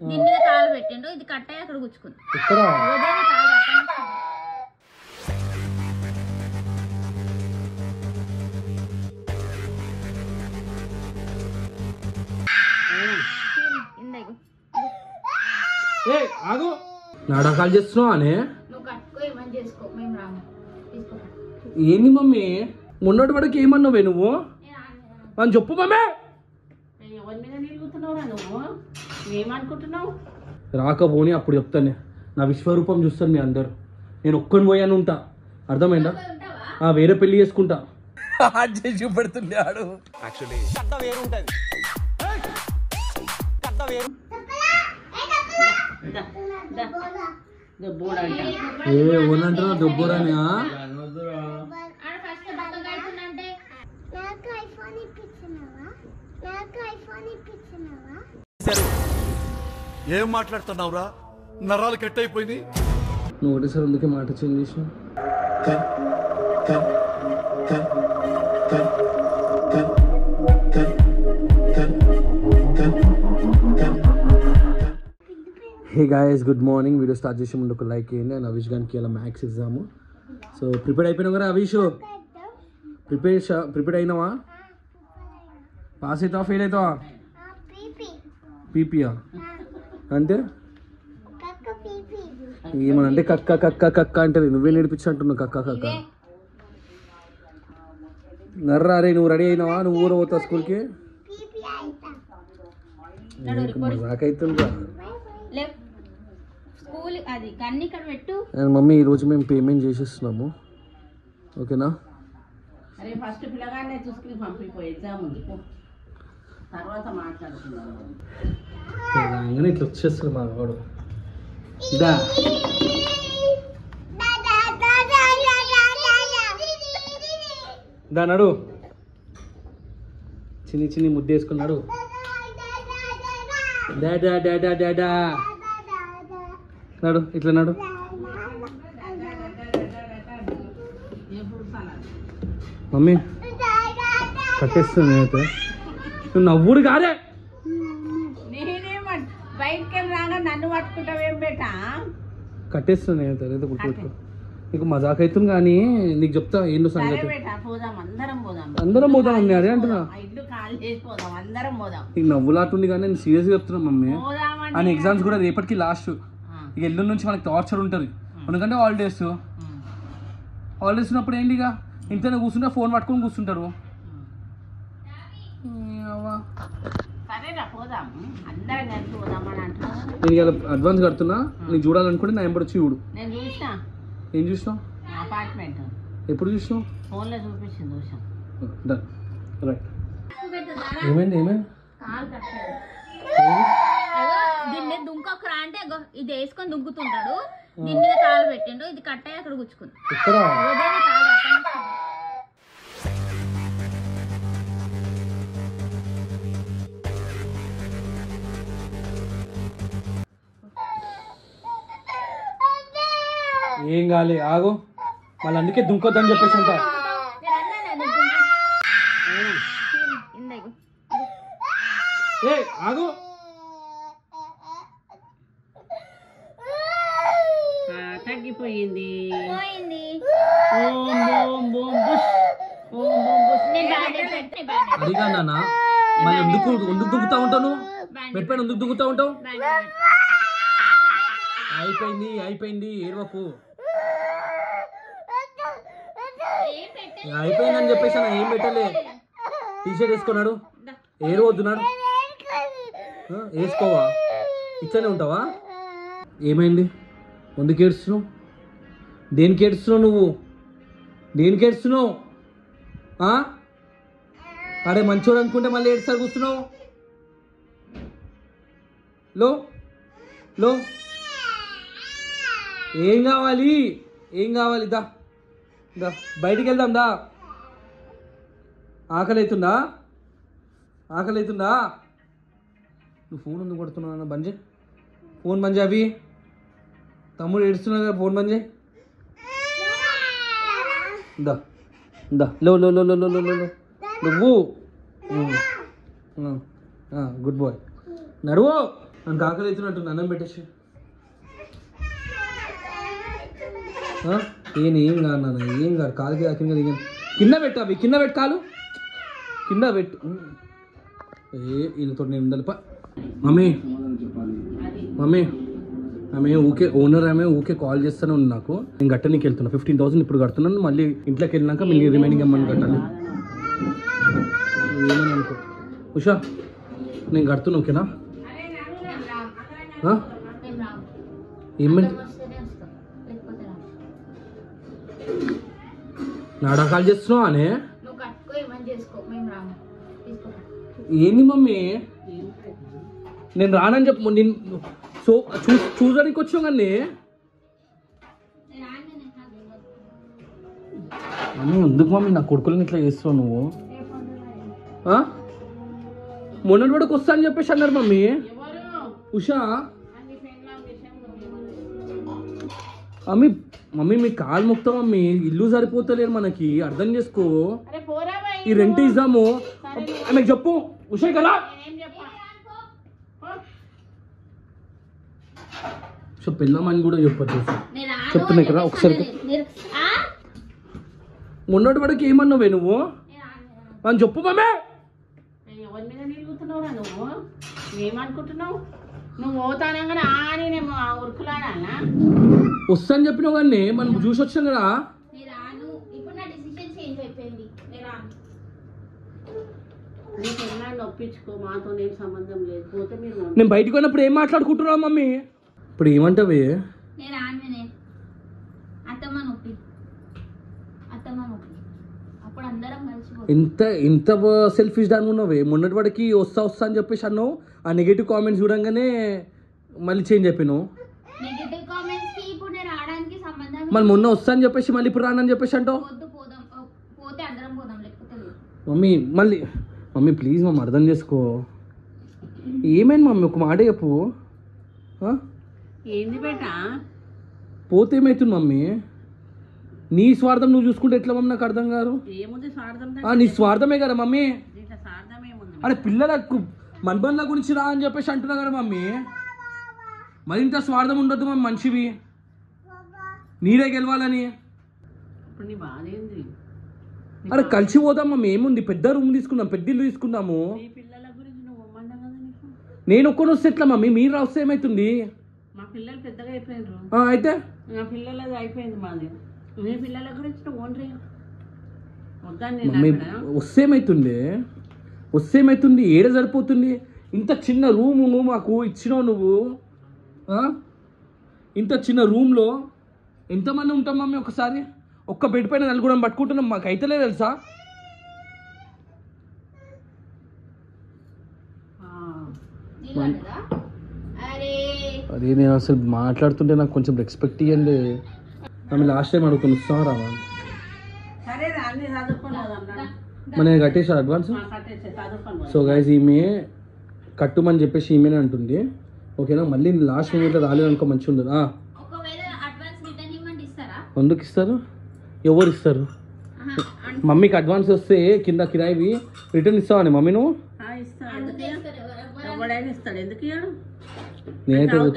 దీని మీద కాలు పెట్టిండు, ఇది కట్టాయి అక్కడ గుచ్చుకుంది. ఇక్కడ ఆగు నాటకాలు చేస్తున్నావు అనే. ఏంది మమ్మీ మొన్నటి వరకు ఏమన్నావే నువ్వు అని చెప్పు మమ్మీ. రాకపోని అప్పుడు చెప్తాను, నా విశ్వరూపం చూస్తాను మీ అందరు. నేను ఒక్కని పోయాను ఉంటా, అర్థమైందా? వేరే పెళ్లి చేసుకుంటా చూపెడుతుంది ఆడు. ఏమంటారా దొబ్బోరాని? ఏం మాట్లాడుతున్నావురా? నరాలు కట్ అయిపోయింది. నువ్వు ఒకటేసారి అందుకే మాట చేంజ్ చేసిన. Hey guys, good morning. Video start చేసే ముందు ఒక లైక్ చేయండి. అండ్ అవిష్ గారికి ఇలా మ్యాథ్స్ ఎగ్జాము. సో ప్రిపేర్ అయిపోయినావు కదా అవిష్? ప్రిపేర్ అయినావా? పాస్ అవుతావా ఫెయిల్ అవుతావా? పీపీయా అంటే ఏమనంటే కక్క కక్క కక్క అంటే నువ్వే నేర్పించంటున్నావు కక్క కక్క. నర్రా రే, నువ్వు రెడీ అయినావా? నువ్వు ఊరు పోతావు స్కూల్కి? నాకైతుందా మమ్మీ? ఈరోజు మేము పేమెంట్ చేసేస్తున్నాము, ఓకేనా? ఇట్లా వచ్చేస్తుంది మా వాడు. నడు, చిన్ని చిన్ని ముద్దేసుకున్నాడు. డాడా డాడా డాడా నడు, ఇట్లా నడు. మమ్మీ కట్టేస్తుంది నేనైతే. నువ్వు నవ్వుడు కాదే. నన్ను పట్టుకుంటావేం బేటా? కట్టేస్తుంది నేనైతే, లేదా గుర్తుపెట్టుకో. నీకు మజాక్ అవుతుంది కానీ నీకు చెప్తా ఏంటో సంగతి. అందరం పోదాం మమ్మీ, అదే అంటున్నా. నీకు నవ్వులాటుంది కానీ నేను సీరియస్గా చెప్తున్నా మమ్మీ. అని ఎగ్జామ్స్ కూడా రేపటికి లాస్ట్. ఇక ఎల్లుండి నుంచి మనకి టార్చర్ ఉంటుంది, ఎందుకంటే హాలిడేస్ ఉన్నప్పుడు ఏంటి ఇక ఇంట్లోనే కూర్చుంటే ఫోన్ పట్టుకొని కూర్చుంటారు. నేను ఇలా అడ్వాన్స్ కడుతున్నా, నీకు చూడాలనుకుంటే నా ఎంబడి వచ్చి చూడు. ఏం చూసినావు? ఎప్పుడు చూసినావు? రైట్. ఏమైంది ఏమైంది? దీన్ని దుంకొకరా అంటే ఇది వేసుకొని దుంకుతుంటాడు, దీని మీద కాలు పెట్టిండు, ఇది కట్టాయి అక్కడ గుచ్చుకుంది. ఏం కాలే, ఆగు. మళ్ళీ అందుకే దుంకొద్దని చెప్పేసి అంట. ఆగు. తగ్గిపోయింది. అదిగా నాన్న, మళ్ళీ ఎందుకు దుంకుతా ఉంటావు? మెట్పైన ఎందుకు దుంకుతా ఉంటావు? అయిపోయింది ఏడవకు. అయిపోయిందని చెప్పేసి ఏం పెట్టలే. టీషర్ట్ వేసుకున్నాడు, ఏడవద్దున్నాడు. వేసుకోవా? ఇట్లనే ఉంటావా? ఏమైంది? ఎందుకు ఏడుస్తున్నావు? దేనికి ఏడుస్తున్నావు నువ్వు? దేనికి ఏడుస్తున్నావు? అరే మంచోడు అనుకుంటే మళ్ళీ ఏడుస్తారు కూర్చున్నావు. లో ఏం కావాలి? దా బయటికి వెళ్దాం దా. ఆకలి అవుతుందా? నువ్వు ఫోన్ ఎందుకు కొడుతున్నావు? బంద్ చేయి ఫోన్, బంద్ చేయి. అవి తమ్ముడు ఏడుస్తున్నా కదా, ఫోన్ బంద్ చేయి. దా నువ్వు గుడ్ బాయ్. నడువు. నాకు ఆకలి అవుతున్నట్టుంది, అన్నం పెట్టేసి. ఏం కాదు నాన్న, ఏం కాదు. కాలుకి కింద దిగ కింద పెట్టు, అవి కింద పెట్టు, కాలు కింద పెట్టు. వీళ్ళతో నేను ఉండాలి. మమ్మీ మమ్మీ ఆమె ఊకే ఓనర్, ఆమె ఊకే కాల్ చేస్తూనే ఉంది నాకు. నేను కట్టనీకి వెళ్తున్నా 15,000 ఇప్పుడు కడుతున్నాను. మళ్ళీ ఇంట్లోకి వెళ్ళినాక మళ్ళీ రిమైనింగ్ అమౌంట్ కట్టాలి. ఏమని అనుకో ఉషా, నేను కడుతున్నా, ఓకేనా? ఏమని నాటకాలు చేస్తున్నావు అనే? ఏంది మమ్మీ, నేను రానని చెప్పు. నేను చూడడానికి వచ్చావు కానీ మమ్మీ ఎందుకు మమ్మీ నా కొడుకులని ఇట్లా చేస్తున్నావు నువ్వు? మొన్నటి వాడికి వస్తా అని చెప్పేసి అన్నారు మమ్మీ. ఉషా మమ్మీ, మమ్మీ మీ కాలు మొక్తా మమ్మీ, ఇల్లు సరిపోతలేరు మనకి, అర్థం చేసుకో. ఈ రెంట్ ఇద్దాము ఆమెకు చెప్పు. ఉషా కదా పెళ్ళమని కూడా చెప్పచ్చు, చెప్తున్నాయి కదా ఒకసారి. మొన్నటి వాడికి ఏమన్నావే నువ్వు అని చెప్పు మమ్మీ. ఎవరి మీద నిలుగుతున్నావురా నువ్వు? ఏమనుకుంటున్నావు నువ్వు? పోతానంగానే ఆని నేను ఉరుకులాడాలా? వస్తా అని చెప్పినావు కానీ మనం చూసి వచ్చాం కదా. నీకు ఎన్నాళ్ళు ఒప్పించుకో, మాతో నేను సంబంధం లేదు. పోతే మీరు నేను బయటకు పోయినప్పుడు ఏం మాట్లాడుకుంటున్నావు మమ్మీ? ఇప్పుడు ఏమంటావే? ఇంత ఇంత సెల్ఫిష్ దాని ఉన్నావే. మొన్నటి వాడికి వస్తా అని చెప్పేసి అన్నావు, ఆ నెగిటివ్ కామెంట్స్ చూడంగానే మళ్ళీ చేంజ్ అయిపోయినావు. మళ్ళీ మొన్న వస్తా అని చెప్పేసి మళ్ళీ ఇప్పుడు రానని చెప్పేసి అంటావు. మమ్మీ మళ్ళీ మమ్మీ ప్లీజ్ మమ్మీ అర్థం చేసుకో. ఏమైంది మమ్మీ, ఒక మాట చెప్పు. ఏంది బేట? పోతే ఏమవుతుంది మమ్మీ? నీ స్వార్థం నువ్వు చూసుకుంటే ఎట్లా మమ్మీ? నాకు అర్థం కాదు. ఏముంది స్వార్థం? నీ స్వార్థమే కదా మమ్మీ. స్వార్థం ఏముంది? అరే పిల్లలకు మన్బండ్ల గురించి రా అని చెప్పేసి అంటున్నా కదా మమ్మీ. మరింత స్వార్థం ఉండొద్దు మమ్మీ, మనిషివి నీరే గెలవాలని. ఇప్పుడు నీ బాధ ఏంది? అరే కలిసి పోదాం మమ్మీ, ఏముంది? పెద్ద రూమ్ తీసుకుందాం, పెద్ద ఇల్లు తీసుకుందాము. నీ పిల్లల గురించి నువ్వు ఇమ్మన్నా కదా నీకు. నేను ఒక్కరు వస్తే ఎట్లా మమ్మీ? మీరు వస్తే ఏమవుతుంది? మా పిల్లలు పెద్దగా అయిపోయినారు. అయితే నా పిల్లలది అయిపోయింది మాది. నీ పిల్లల గురించి నువ్వు ఓన్రీ వద్దని మమ్మీ వస్తే ఏమవుతుంది? వస్తే ఏమవుతుంది? ఏడ సరిపోతుంది? ఇంత చిన్న రూము మాకు ఇచ్చినావు నువ్వు. ఇంత చిన్న రూమ్లో ఎంతమంది ఉంటాం మమ్మీ? ఒకసారి ఒక్క బెడ్ పైన నలుగురం పట్టుకుంటున్నాం, మాకు అయితేలే తెలుసా? అదే నేను అసలు మాట్లాడుతుంటే నాకు కొంచెం రెస్పెక్ట్ ఇవ్వండి. ఆమె లాస్ట్ టైం అడుగుతాను, వస్తారా? మరి నేను కట్టేసా అడ్వాన్స్. సో గైస్ ఈమె కట్టుమని చెప్పేసి ఈమెనే అంటుంది, ఓకేనా? మళ్ళీ లాస్ట్ మూమెంట్లో రాలేదనుకో మంచిగా ఉండదు. ఎందుకు ఇస్తారు? ఎవరు ఇస్తారు? మమ్మీకి అడ్వాన్స్ వస్తే కింద కిరాయివి రిటర్న్ ఇస్తావని మమ్మీ నువ్వు?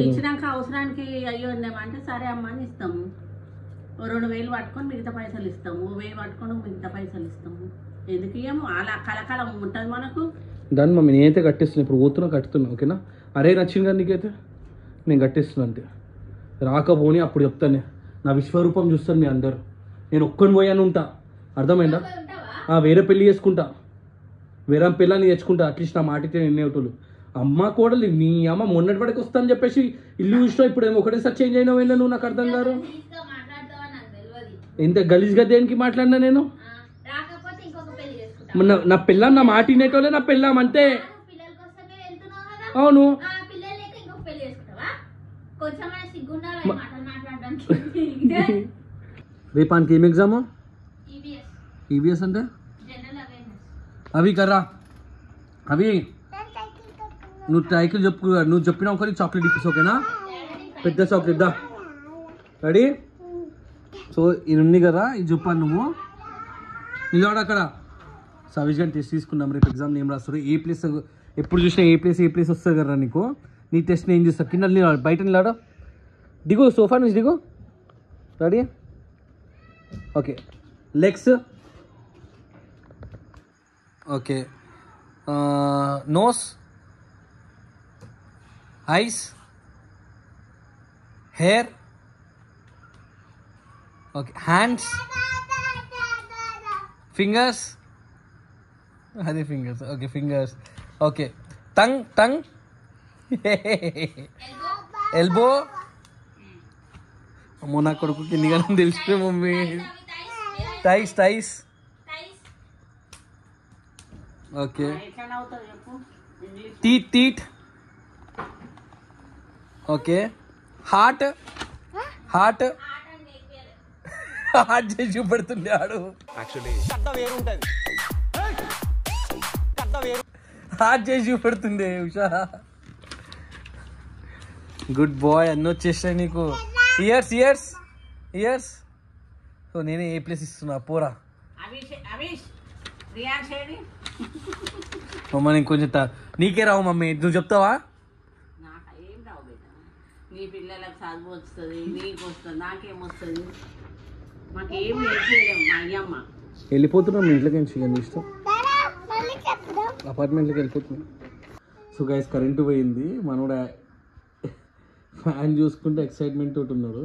ఇచ్చినాక అవసరానికి అయ్యో అంటే సరే అమ్మ అని ఇస్తాము. 2,000 పట్టుకొని మిగతా పైసలు ఇస్తాము, 1,000 పట్టుకొని మిగతా పైసలు ఇస్తాము. ఎందుకు ఇయ్యము? అలా కలకాలం ఉంటుంది మనకు. దాన్ని మమ్మీ నేనైతే కట్టేస్తున్నా, ఇప్పుడు పోతున్నా కట్టుతున్నా, ఓకేనా? అరే నచ్చింది కదా నీకైతే, నేను కట్టేస్తున్నా అంతే. రాకపోని అప్పుడు చెప్తాను, నా విశ్వరూపం చూస్తాను మీ అందరు. నేను ఒక్కని పోయాను ఉంటా, అర్థమైందా? వేరే పెళ్ళి చేసుకుంటా, వేరే పిల్లని తెచ్చుకుంటా. అట్లీస్ట్ నా మాటితే నిన్నేటోళ్ళు. అమ్మ కోడలు నీ అమ్మ మొన్నటి వాడికి వస్తాను చెప్పేసి ఇల్లు చూసినావు, ఇప్పుడు ఏమో ఒకటేసారి చేంజ్ అయినా వెళ్ళా నువ్వు. నాకు అర్థం కాదు. ఎంత గలీజ్గా దేనికి మాట్లాడినా నేను? నా పిల్లని నా మాట వినేటోళ్ళే నా పిల్లం అంతే. అవును. రేపానికి ఏం ఎగ్జాము? ఈబిఎస్ అంటే అవి కర్రా. అవి నువ్వు సైకిల్ చెప్పు, నువ్వు చెప్పిన ఒకరికి చాక్లెట్ ఇప్పిస్, ఓకేనా? పెద్ద చాక్లెట్ దా. రెడీ? సో ఇది ఉంది కదా, ఇది చెప్పాను నువ్వు నిలబడ అక్కడ. సవిజ్ గారిని టెస్ట్ తీసుకున్నాం, రేపు ఎగ్జామ్ ఏం రాస్తారు? ఏ ప్లేస్ ఎప్పుడు చూసినా ఏ ప్లేస్ వస్తుంది కదా నీకు. నీ టెస్ట్ నేను చూస్తా. కింద నిలబడు, బయట నిలబడు. దిగు, సోఫా నుంచి దిగు. Ready? Okay. Legs. Okay. Nose, eyes, hair. Okay. Hands, fingers. అదే fingers. Okay, fingers. Okay. Tongue. Elbow. అమ్మో నా కొడుకు కిందిగా తెలిసిపోయి mummy. Thighs. Okay. Teeth. Okay. Heart చేసి చూపెడుతుండే ఆడు. హార్ట్ చేసి చూపెడుతుండే ఉషా. గుడ్ బాయ్, అన్నీ వచ్చేసాయి నీకు. ఇయర్స్. సో నేనే ఏ ప్లేస్ ఇస్తున్నా పోరా. మమ్మ నేను కొంచెం నీకే రావు మమ్మీ, నువ్వు చెప్తావా? నాకేం రావు బిడ్డ. నీ పిల్లలకు చదువు వస్తుంది, నీకు వస్తుంది, నాకేమొస్తుంది? మాకేం నేర్పించలేము మా అయ్యమ్మ. వెళ్ళిపోతున్నాం ఇంట్లోకి నుంచి. ఇష్టం అపార్ట్మెంట్లోకి వెళ్ళిపోతున్నాం. సో గైస్ కరెంటు పోయింది. మనోడు ఫ్యాన్ చూసుకుంటే ఎక్సైట్మెంట్ తోటి ఉన్నాడు.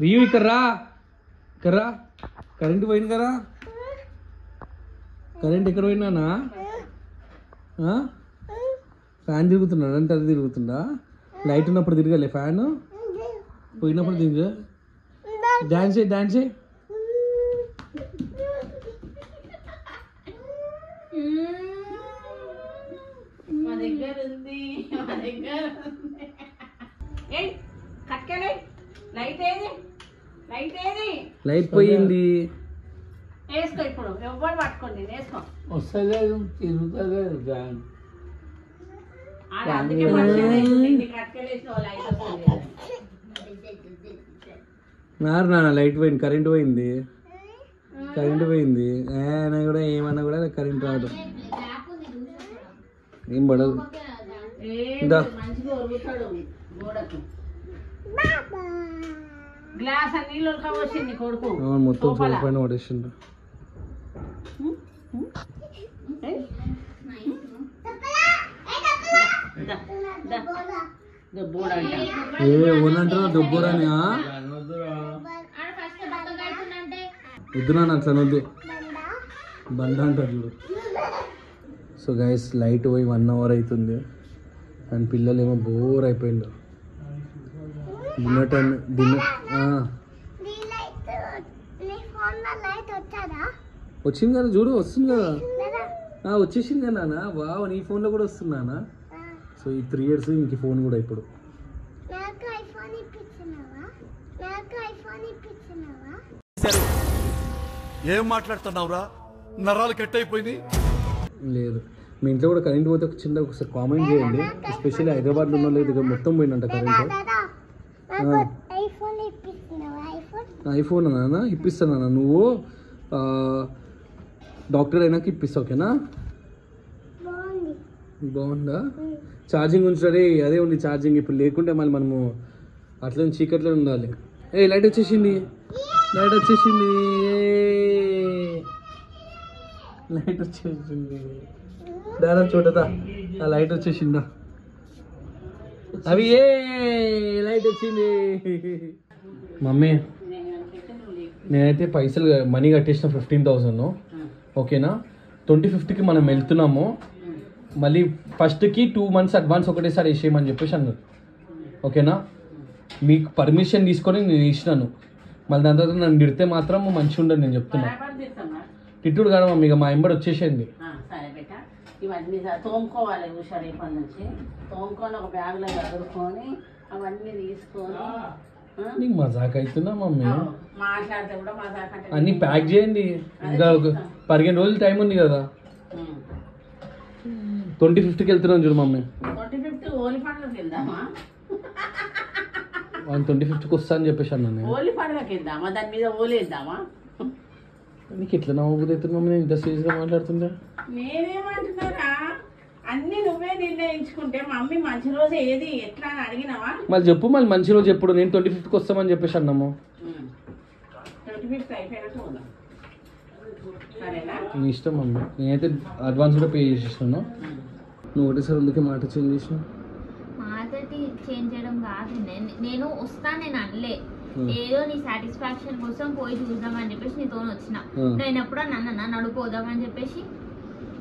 రియూ ఇక్కడ రా. కరెంటు పోయింది కదా. కరెంట్ ఎక్కడ పోయినానా? ఫ్యాన్ తిరుగుతున్నాడు అంటే అది తిరుగుతుందా? లైట్ ఉన్నప్పుడు తిరగలే ఫ్యాన్, పోయినప్పుడు తిరిగా. డాన్స్ చేయి. మా దగ్గర ఉంది. కట్కలే. లైట్ ఏది? లైట్ పోయింది. వేసుకో ఇప్పుడు. ఎవ్వరు పట్టుకోండి, వేసుకో. వస్తలేదు, తిరుగుతలేదు ఫ్యాన్. అందుకే మంచిగా కట్కలేసిన లైట్ వస్తుంది. నాన్న లైట్ పోయింది, కరెంట్ పోయింది. అయినా కూడా ఏమన్నా కూడా కరెంట్ రాదు, ఏం పడదు. మంచిగా ఉరుగుతాడు గోడకు. గ్లాస్ నీళ్ళు ఉడకవచ్చింది కొడుకు. మొత్తం పైన పడేసిండు. ఏమంటారు దొబ్బోరని? వద్దు నాన్న అట్లా అనొద్దు, బండ అంటారు చూడు. సో గైస్ లైట్ పోయి 1 hour అవుతుంది అండ్ పిల్లలు ఏమో బోర్ అయిపోయిండు. Dinner time. వచ్చింది కదా చూడు, వస్తుంది కదా. వచ్చేసింది కదా నాన్న. వావ్, నీ ఫోన్లో కూడా వస్తున్నానా? సో ఈ 3 years ఇంక ఫోన్ కూడా ఇప్పుడు. ఏం మాట్లాడుతున్నావురా? నరాలు కట్ అయిపోయింది. లేదు, మీ ఇంట్లో కూడా కరెంట్ పోతే ఒకసారి కామెంట్ చేయండి. ఎస్పెషల్లీ హైదరాబాద్లో ఉన్న లేదు, మొత్తం పోయిందంట కరెంట్. ఐఫోన్ నాన్న ఇప్పిస్తాను నాన్న, నువ్వు డాక్టర్ అయినాక ఇప్పిస్తా. ఓకేనా? బాగుందా? ఛార్జింగ్ ఉంచుతారే, అదే ఉంది ఛార్జింగ్. ఇప్పుడు లేకుంటే మళ్ళీ మనము అట్లా చీకట్లో ఉండాలి. లైట్ వచ్చేసింది. దాదా చూడదా, ఆ లైట్ వచ్చేసిందా? అవి లైట్ వచ్చింది. మమ్మీ నేనైతే పైసలు మనీ కట్టేసిన 15,000. ఓకేనా? 25th మనం వెళ్తున్నాము. మళ్ళీ ఫస్ట్కి 2 months అడ్వాన్స్ ఒకటేసారి వేసేయమని చెప్పేసి అన్నారు. ఓకేనా? మీకు పర్మిషన్ తీసుకొని నేను ఇచ్చినాను. మళ్ళీ దాని తర్వాత నన్ను తిడితే మాత్రం మంచిగా ఉండదు, నేను చెప్తున్నా. తిట్టుడు కాదు మమ్మీ, ఇక మా ఎంబడి వచ్చేసేయండి. సరే బేట, ఇవన్నీ తోముకోవాలి ఉషా. రేపటి నుంచి తోముకొని ఒక బ్యాగ్లో చదువుకొని అవన్నీ తీసుకొని. నీకు మజాక్ అవుతున్నా మమ్మీ? మాట్లాడితే కూడా మజాక్ అంటే అన్ని ప్యాక్ చేయండి. ఇంకా 15 రోజులు టైం ఉంది కదా. 25th వెళ్తున్నాను చూడు మమ్మీ. 25th హోలీ పండుగకి వెళ్దామా? 25th వస్తా అని చెప్పేసి అన్నా నేను. హోలీ పండుగకి వెళ్దామా? దాని మీద హోలీ వెళ్దామా? నీకు ఎట్లా నవ్వుతుంది అవుతుంది మమ్మీ నేను ఇంత సీరియస్గా మాట్లాడుతుందా? నేనేమంటున్నారా, అన్ని నువ్వే నిర్ణయించుకుంటే మమ్మీ మంచి రోజు ఏది ఎట్లా అని అడిగినావా? మళ్ళీ చెప్పు, మళ్ళీ మంచి రోజు ఎప్పుడు? నేను 25th వస్తామని చెప్పేసి అన్నాము. 25th అయిపోయినాక పోదాం, సరేనా? నీ ఇష్టం మమ్మీ, నేనైతే అడ్వాన్స్ కూడా పే చేసేసాను. నువ్వు ఒకటేసారి అందుకే మాట చేంజ్ చేసినావు. మాటకి చేంజ్ చేయడం కాదు, నేను వస్తాను, నేను అనలే. ఏదో నీ సాటిస్ఫాక్షన్ కోసం పోయి చూద్దామని చెప్పేసి నీతో వచ్చిన. నేను ఎప్పుడు అన్నా నడు పోదామని చెప్పేసి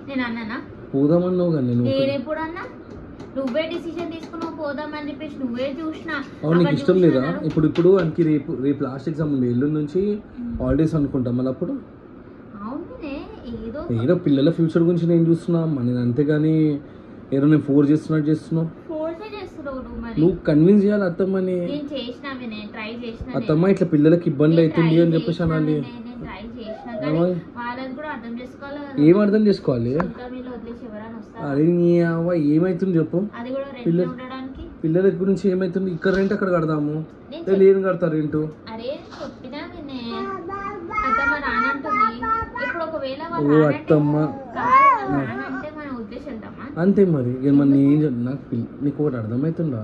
నేను అన్నానా? పోదామన్నావు కానీ నేను ఎప్పుడు అన్నా? నువ్వే డిసిషన్ తీసుకున్నావు పోదామని చెప్పేసి, నువ్వే చూసినా. అవును, నీకు ఇష్టం లేదా? ఇప్పుడు మనకి రేపు లాస్ట్ ఎగ్జామ్ ఉంది, ఎల్లుండి నుంచి హాలిడేస్ అనుకుంటాం. మళ్ళీ అప్పుడు అవునే ఏదో పిల్లల ఫ్యూచర్ గురించి నేను చూస్తున్నా, నేను అంతేగాని ఏదో నేను ఫోర్స్ చేస్తున్నావు. నువ్వు కన్విన్స్ చేయాలి అత్తమ్మని. అత్తమ్మ ఇట్లా పిల్లలకి ఇబ్బంది అవుతుంది అని చెప్పేసి అనాలి. ఏం అర్థం చేసుకోవాలి? అరే నీ అవ్వ ఏమైతుంది చెప్పు. పిల్లల గురించి ఏమైతుంది? ఇక్కడ రెంట్ అక్కడ కడదాము, నేను కడతా రెంటు. ఓ అత్తమ్మ అంతే మరి. ఇక మన ఏం నాకు నీకు ఒకటి అర్థమవుతుందా?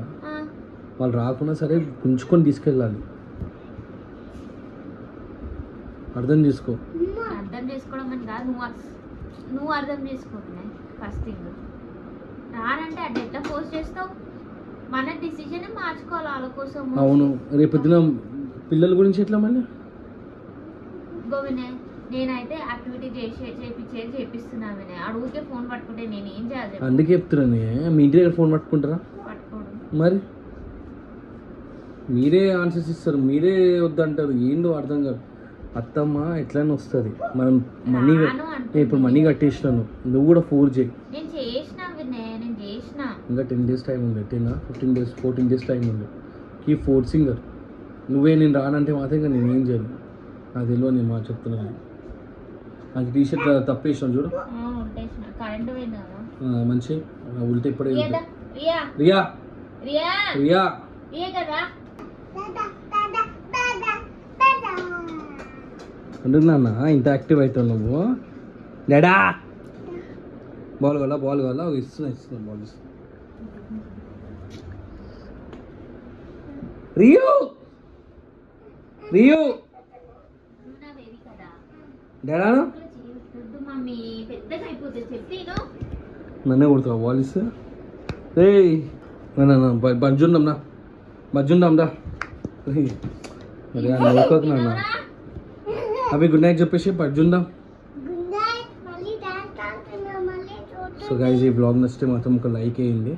వాళ్ళు రాకుండా సరే ఉంచుకొని తీసుకెళ్ళాలి. అర్థం చేసుకో. అర్థం చేసుకోవడం అని కాదు, నువ్వు అర్థం చేసుకోవట్లే. ఫస్ట్ థింగ్ రానంటే అది ఎట్లా ఫోర్స్ చేస్తావు? మన డిసిజన్ మార్చుకోవాలి వాళ్ళ కోసం. అవును, రేపొద్దున పిల్లల గురించి ఎట్లా మళ్ళీ? గోవినే నేనైతే యాక్టివిటీ చేపిస్తున్నా. అడుగుకే ఫోన్ పట్టుకుంటే నేను ఏం చేయాలి? అందుకే చెప్తున్నాను, మీ ఇంటి దగ్గర ఫోన్ పట్టుకుంటారా? మరి మీరే ఆన్సర్స్ ఇస్తారు, మీరే వద్దంటారు. ఏందో అర్థం కాదు. అత్తమ్మ ఎట్లయినా వస్తుంది. మనం మనీ ఇప్పుడు మనీ కట్టేసినాను, నువ్వు కూడా ఫోర్ చేయి. ఇంకా 10 days టైం ఉంది. 15 days 14 days టైం ఉంది. కీ ఫోర్సింగ్. నువ్వే నేను రానంటే మాత్రం ఇంకా నేను ఏం చేయను. నాకు తెలియదు, నేను మా చెప్తున్నాను. నాకు టీషర్ట్ తప్పేసాను చూడు, మంచి ఉల్టా ఇప్పుడే. రియా రియా ఎందుకు నాన్న ఇంత యాక్టివ్ అవుతావు నువ్వు? డాడా బాల్ కావాలా ఇస్తున్నా బాల్ ఇస్తున్నా. రియో డాడా నన్నే కొడుతావు బాల్ ఇస్తే? రే బజ్జుందాం దా. మరి నవ్వుకోకు నాన్న. అవి గుడ్ నైట్ చెప్పేసి బజ్జుందాం. సో గైస్, ఈ బ్లాగ్ నచ్చితే మాత్రం ఒక లైక్ వేయండి.